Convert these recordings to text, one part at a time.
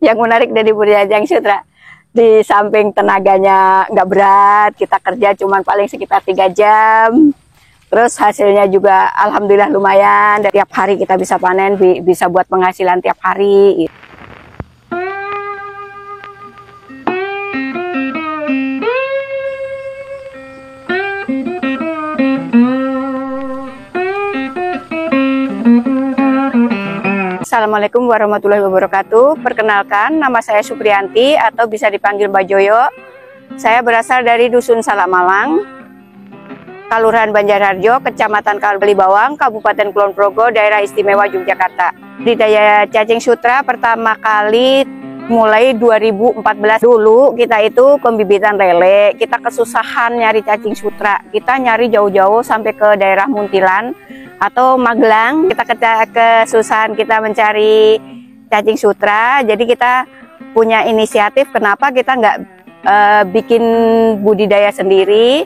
Yang menarik dari budidaya cacing sutra, di samping tenaganya nggak berat, kita kerja cuman paling sekitar 3 jam. Terus hasilnya juga alhamdulillah lumayan. Tiap hari kita bisa panen, bisa buat penghasilan tiap hari. Assalamualaikum warahmatullahi wabarakatuh. Perkenalkan, nama saya Supriyanti atau bisa dipanggil Mbak Joyo. Saya berasal dari Dusun Salakmalang, Kelurahan Banjarharjo, Kecamatan Kalibawang, Kabupaten Kulon Progo, Daerah Istimewa Yogyakarta. Budidaya cacing sutra pertama kali mulai 2014 dulu. Kita itu pembibitan lele. Kita kesusahan nyari cacing sutra. Kita nyari jauh-jauh sampai ke daerah Muntilan atau Magelang. Kita kesusahan kita mencari cacing sutra. Jadi kita punya inisiatif kenapa kita nggak bikin budidaya sendiri.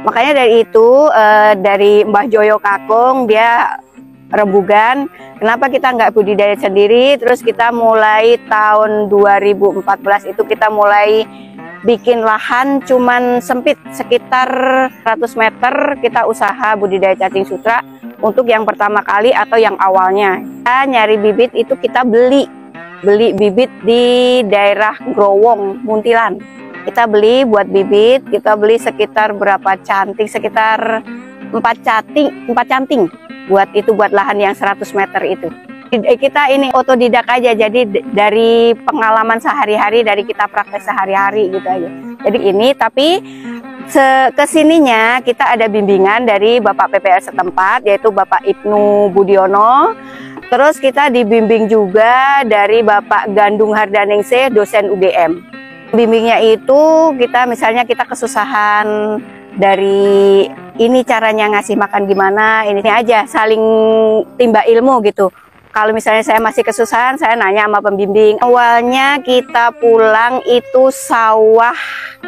Makanya dari itu dari Mbah Joyo Kakung, dia rembugan, kenapa kita nggak budidaya sendiri. Terus kita mulai tahun 2014 itu kita mulai bikin lahan cuman sempit sekitar 100 meter. Kita usaha budidaya cacing sutra untuk yang pertama kali atau yang awalnya. Kita nyari bibit itu kita beli bibit di daerah Growong, Muntilan. Kita beli buat bibit, kita beli sekitar berapa canting, sekitar 4 canting buat lahan yang 100 meter itu. Kita ini otodidak aja, jadi dari pengalaman sehari-hari, dari kita praktek sehari-hari gitu aja. Jadi ini, tapi kesininya kita ada bimbingan dari Bapak PPL setempat, yaitu Bapak Ibnu Budiono. Terus kita dibimbing juga dari Bapak Gandung Hardaningsih, dosen UGM. Bimbingnya itu kita misalnya kita kesusahan dari ini caranya ngasih makan gimana, ini aja saling timba ilmu gitu. Kalau misalnya saya masih kesusahan, saya nanya sama pembimbing. Awalnya kita pulang itu sawah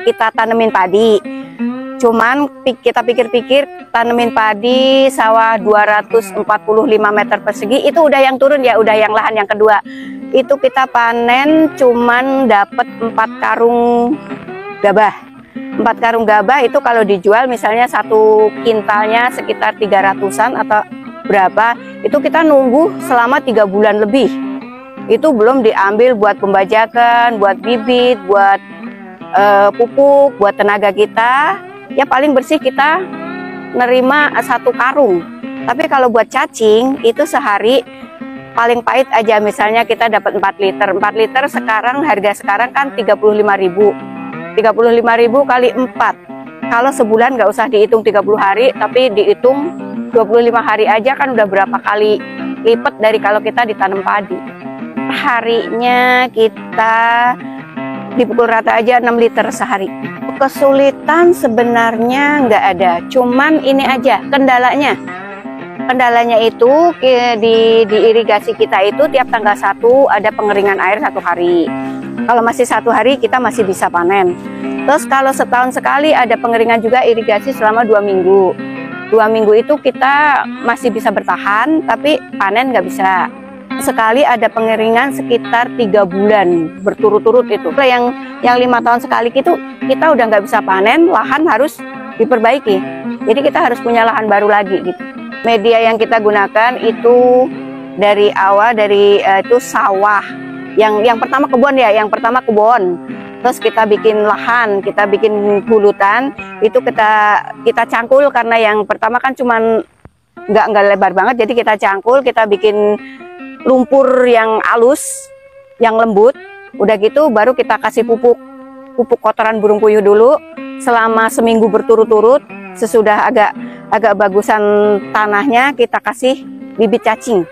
kita tanemin padi. Cuman kita pikir-pikir tanemin padi sawah 245 meter persegi itu udah yang turun ya, udah yang lahan yang kedua. Itu kita panen cuman dapat 4 karung gabah. 4 karung gabah itu kalau dijual misalnya satu kintalnya sekitar 300-an atau berapa, itu kita nunggu selama 3 bulan lebih. Itu belum diambil buat pembajakan, buat bibit, buat pupuk, buat tenaga kita. Ya paling bersih kita nerima 1 karung. Tapi kalau buat cacing itu sehari paling pahit aja misalnya kita dapat 4 liter. 4 liter sekarang harga sekarang kan 35.000. 35.000 kali 4. Kalau sebulan nggak usah dihitung 30 hari, tapi dihitung 25 hari aja kan udah berapa kali lipat dari kalau kita ditanam padi. Harinya kita dipukul rata aja 6 liter sehari. Kesulitan sebenarnya nggak ada, cuman ini aja kendalanya. Kendalanya itu di irigasi kita itu tiap tanggal 1 ada pengeringan air 1 hari. Kalau masih 1 hari kita masih bisa panen. Terus kalau setahun sekali ada pengeringan juga irigasi selama 2 minggu. 2 minggu itu kita masih bisa bertahan, tapi panen nggak bisa. Sekali ada pengeringan sekitar 3 bulan berturut-turut itu. Yang 5 tahun sekali itu kita udah nggak bisa panen, lahan harus diperbaiki. Jadi kita harus punya lahan baru lagi gitu. Media yang kita gunakan itu dari awal itu sawah. Yang pertama kebun ya, yang pertama kebun. Terus kita bikin lahan, kita bikin hulutan, itu kita cangkul karena yang pertama kan cuman nggak lebar banget, jadi kita cangkul, kita bikin lumpur yang halus, yang lembut. Udah gitu baru kita kasih pupuk kotoran burung puyuh dulu selama seminggu berturut-turut. Sesudah agak bagusan tanahnya kita kasih bibit cacing.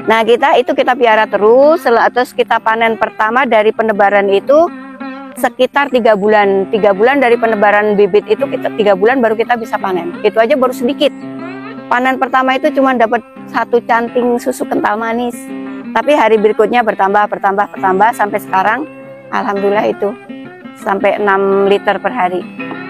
Nah kita piara terus kita panen pertama dari penebaran itu sekitar 3 bulan. 3 bulan dari penebaran bibit itu 3 bulan baru kita bisa panen. Itu aja baru sedikit. Panen pertama itu cuma dapat 1 canting susu kental manis. Tapi hari berikutnya bertambah sampai sekarang alhamdulillah itu sampai 6 liter per hari.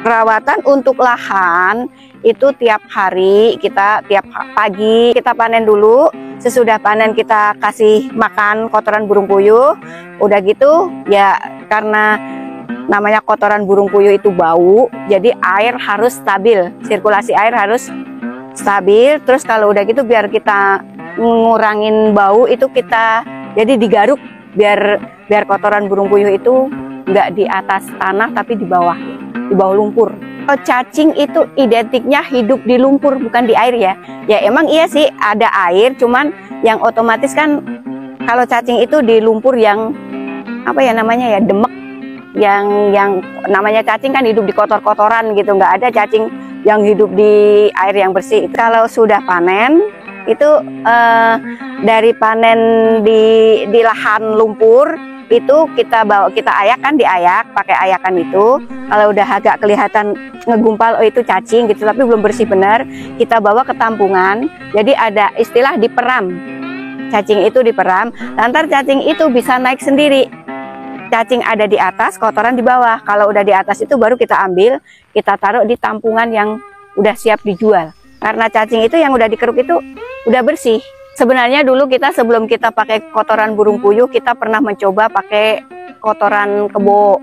Perawatan untuk lahan itu tiap hari tiap pagi kita panen dulu. sesudah panen kita kasih makan kotoran burung puyuh. Udah gitu ya, karena namanya kotoran burung puyuh itu bau, jadi air harus stabil, sirkulasi air harus stabil. Terus kalau udah gitu biar kita ngurangin bau itu kita jadi digaruk biar kotoran burung puyuh itu nggak di atas tanah tapi di bawah lumpur. Cacing itu identiknya hidup di lumpur, bukan di air ya. Ya emang iya sih ada air, cuman yang otomatis kan kalau cacing itu di lumpur yang apa ya namanya ya, demek, yang namanya cacing kan hidup di kotor-kotoran gitu, nggak ada cacing yang hidup di air yang bersih. Kalau sudah panen itu dari panen di lahan lumpur itu kita bawa, kita ayakkan, diayak pakai ayakan itu. Kalau udah agak kelihatan ngegumpal, oh itu cacing gitu, tapi belum bersih benar, kita bawa ke tampungan. Jadi ada istilah diperam, cacing itu diperam. Lantar cacing itu bisa naik sendiri. Cacing ada di atas, kotoran di bawah. Kalau udah di atas itu baru kita ambil, kita taruh di tampungan yang udah siap dijual. Karena cacing itu yang udah dikeruk itu udah bersih. Sebenarnya dulu kita sebelum kita pakai kotoran burung puyuh, kita pernah mencoba pakai kotoran kebo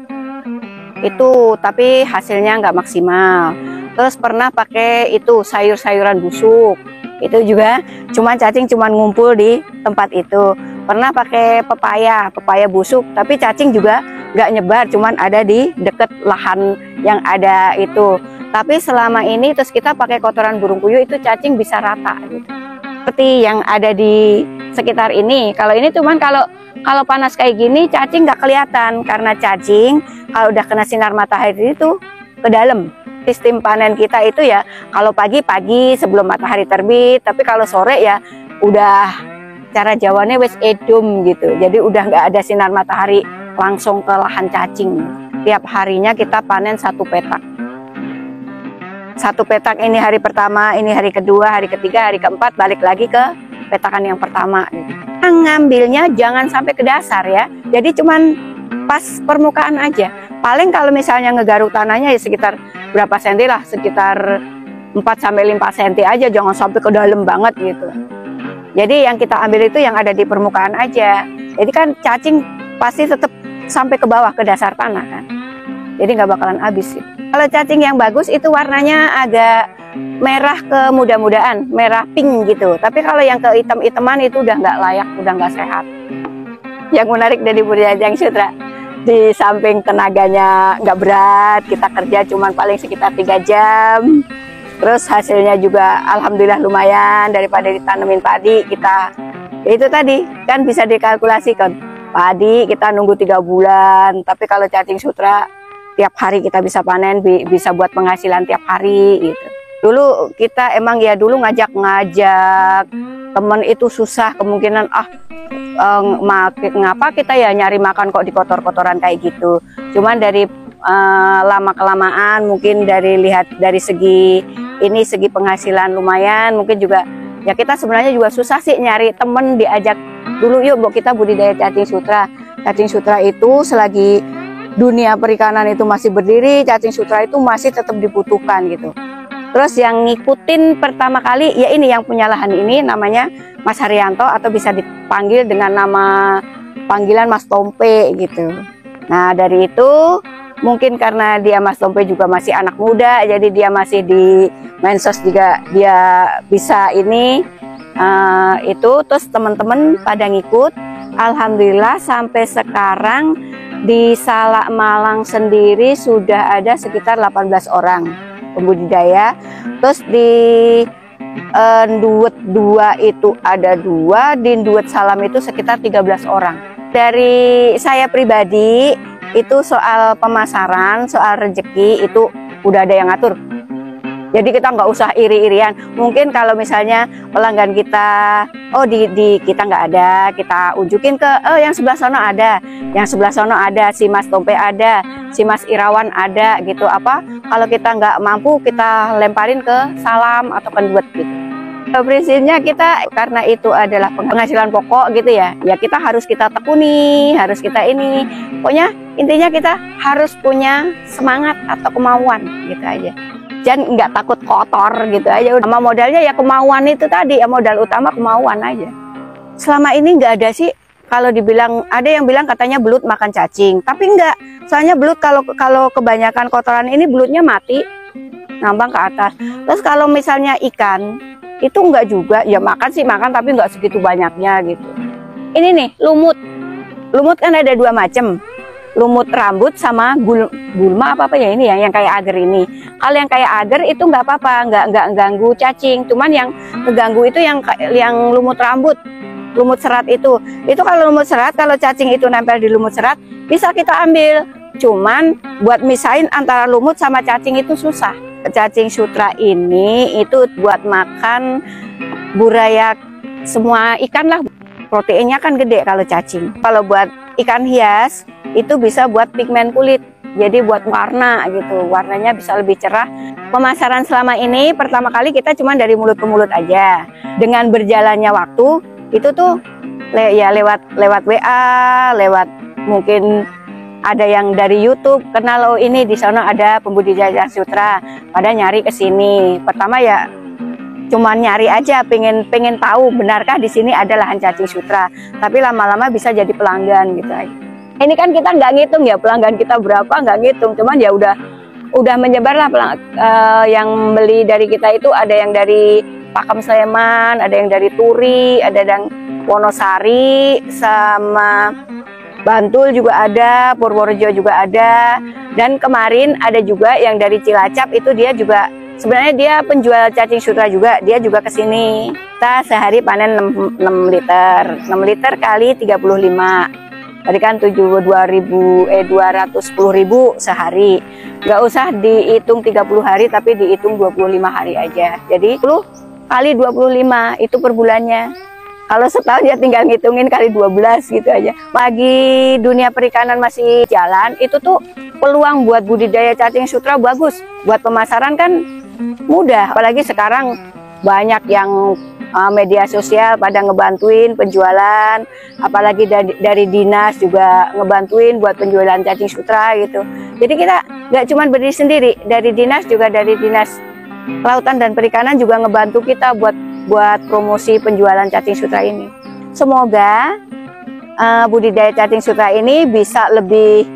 itu, tapi hasilnya nggak maksimal. Terus pernah pakai itu sayur-sayuran busuk, itu juga cuman cacing cuman ngumpul di tempat itu. Pernah pakai pepaya busuk, tapi cacing juga nggak nyebar, cuman ada di deket lahan yang ada itu. Tapi selama ini terus kita pakai kotoran burung puyuh itu cacing bisa rata gitu. Seperti yang ada di sekitar ini. Kalau ini cuman kalau panas kayak gini cacing nggak kelihatan, karena cacing kalau udah kena sinar matahari itu ke dalam. Sistem panen kita itu ya kalau pagi sebelum matahari terbit, tapi kalau sore ya udah, cara Jawanya wes edom gitu. Jadi udah nggak ada sinar matahari langsung ke lahan cacing. Tiap harinya kita panen satu petak. Satu petak ini hari pertama, ini hari kedua, hari ketiga, hari keempat, balik lagi ke petakan yang pertama. Ngambilnya jangan sampai ke dasar ya. Jadi cuman pas permukaan aja. Paling kalau misalnya ngegaruk tanahnya ya sekitar berapa senti lah, sekitar 4-5 senti aja, jangan sampai ke dalam banget gitu. Jadi yang kita ambil itu yang ada di permukaan aja. Jadi kan cacing pasti tetap sampai ke bawah, ke dasar tanah kan. Jadi nggak bakalan habis gitu. Kalau cacing yang bagus itu warnanya agak merah kemuda-mudaan, merah pink gitu. Tapi kalau yang ke hitam-hitaman itu udah nggak layak, udah nggak sehat. Yang menarik dari Budidaja Sutra, di samping tenaganya nggak berat, kita kerja cuman paling sekitar 3 jam. Terus hasilnya juga alhamdulillah lumayan, daripada ditanemin padi kita. Ya itu tadi kan bisa dikalkulasikan. Padi kita nunggu 3 bulan, tapi kalau cacing sutra tiap hari kita bisa panen, bisa buat penghasilan tiap hari gitu. Dulu kita emang ya dulu ngajak temen itu susah, kemungkinan ngapa kita ya nyari makan kok di kotor-kotoran kayak gitu. Cuman dari lama kelamaan mungkin lihat dari segi penghasilan lumayan, mungkin juga ya kita sebenarnya juga susah sih nyari temen diajak dulu yuk Bu kita budidaya cacing sutra. Cacing sutra itu selagi dunia perikanan itu masih berdiri, cacing sutra itu masih tetap dibutuhkan gitu. Terus yang ngikutin pertama kali ya ini yang punya lahan ini namanya Mas Haryanto, atau bisa dipanggil dengan nama panggilan Mas Tompe gitu. Nah dari itu mungkin karena dia Mas Tompe juga masih anak muda, jadi dia masih di mensos juga dia bisa ini itu, terus teman-teman pada ngikut. Alhamdulillah sampai sekarang di Salak Malang sendiri sudah ada sekitar 18 orang pembudidaya. Terus di Nduwet 2 itu ada 2, di Nduwet Salam itu sekitar 13 orang. Dari saya pribadi itu soal pemasaran, soal rezeki itu udah ada yang ngatur. Jadi kita nggak usah iri-irian. Mungkin kalau misalnya pelanggan kita, oh di kita nggak ada, kita unjukin ke yang sebelah sana ada, yang sebelah sana ada, si Mas Tompe ada, si Mas Irawan ada gitu. Apa kalau kita nggak mampu kita lemparin ke Salam atau ke Nduwet gitu. Prinsipnya kita karena itu adalah penghasilan pokok gitu ya, ya kita harus kita tekuni, harus kita ini. Pokoknya intinya kita harus punya semangat atau kemauan gitu aja. Jangan nggak takut kotor gitu aja. Sama modalnya ya kemauan itu tadi, ya modal utama kemauan aja. selama ini nggak ada sih. Kalau dibilang, ada yang bilang katanya belut makan cacing, tapi enggak. Soalnya belut kalau kebanyakan kotoran ini belutnya mati, ngambang ke atas. Terus kalau misalnya ikan, itu enggak juga, ya makan sih makan, tapi enggak segitu banyaknya gitu. Ini nih lumut, lumut kan ada dua macam, lumut rambut sama gulma apa ya ini ya, yang kayak agar ini. Kalau yang kayak agar itu enggak apa-apa, enggak ganggu cacing. Cuman yang mengganggu itu yang lumut rambut. Lumut serat itu kalau lumut serat, kalau cacing itu nempel di lumut serat bisa kita ambil, cuman buat misahin antara lumut sama cacing itu susah. Cacing sutra ini itu buat makan burayak semua ikan lah, proteinnya kan gede kalau cacing. Kalau buat ikan hias itu bisa buat pigmen kulit, jadi buat warna gitu, warnanya bisa lebih cerah. Pemasaran selama ini pertama kali kita cuma dari mulut ke mulut aja. Dengan berjalannya waktu itu tuh ya lewat WA, lewat mungkin ada yang dari YouTube kenal, oh ini di sana ada pembudidaya sutra, pada nyari ke sini. Pertama ya cuman nyari aja, pengen tahu benarkah di sini ada lahan cacing sutra, tapi lama-lama bisa jadi pelanggan gitu aja. Ini kan kita nggak ngitung ya pelanggan kita berapa, nggak ngitung, cuman ya udah menyebar lah yang beli dari kita itu ada yang dari Pakem Sleman, ada yang dari Turi, ada yang Wonosari, sama Bantul juga ada, Purworejo juga ada, dan kemarin ada juga yang dari Cilacap, itu dia juga sebenarnya dia penjual cacing sutra juga, dia juga ke sini. Kita sehari panen 6 liter, 6 liter kali 35. Tadi kan 210.000 sehari. Nggak usah dihitung 30 hari, tapi dihitung 25 hari aja. Jadi 10 kali 25 itu per bulannya. Kalau setahun ya tinggal ngitungin kali 12 gitu aja. Bagi dunia perikanan masih jalan, itu tuh peluang buat budidaya cacing sutra bagus. Buat pemasaran kan mudah. Apalagi sekarang banyak yang media sosial pada ngebantuin penjualan. Apalagi dari dinas juga ngebantuin buat penjualan cacing sutra gitu. Jadi kita nggak cuma berdiri sendiri. Dari dinas juga, dari dinas Kelautan dan Perikanan juga ngebantu kita buat promosi penjualan cacing sutra ini. Semoga budidaya cacing sutra ini bisa lebih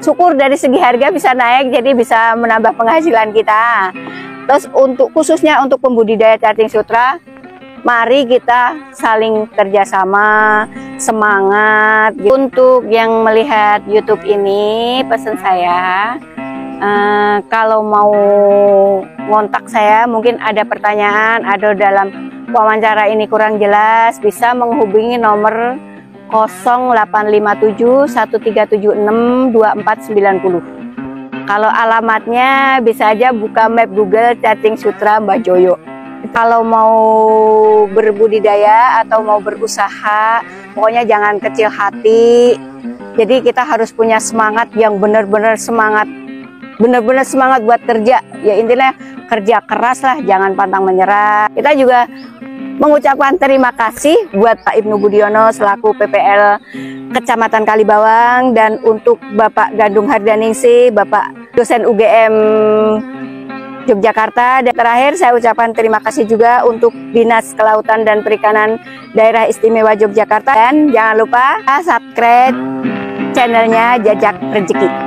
syukur dari segi harga bisa naik, jadi bisa menambah penghasilan kita. Terus khususnya untuk pembudidaya cacing sutra, mari kita saling kerjasama, semangat. Untuk yang melihat YouTube ini, pesan saya, kalau mau ngontak saya, mungkin ada pertanyaan, ada dalam wawancara ini kurang jelas, bisa menghubungi nomor 0857 1376 2490. Kalau alamatnya bisa aja buka map Google cacing sutra Mbah Joyo. Kalau mau berbudidaya atau mau berusaha, pokoknya jangan kecil hati. Jadi kita harus punya semangat yang benar-benar semangat buat kerja. Ya intinya kerja keras lah, jangan pantang menyerah. Kita juga mengucapkan terima kasih buat Pak Ibnu Budiono selaku PPL Kecamatan Kalibawang, dan untuk Bapak Gandung Hardaningsih, Bapak dosen UGM Yogyakarta. Dan terakhir saya ucapkan terima kasih juga untuk Dinas Kelautan dan Perikanan Daerah Istimewa Yogyakarta. Dan jangan lupa subscribe channelnya Jajak Rezeki.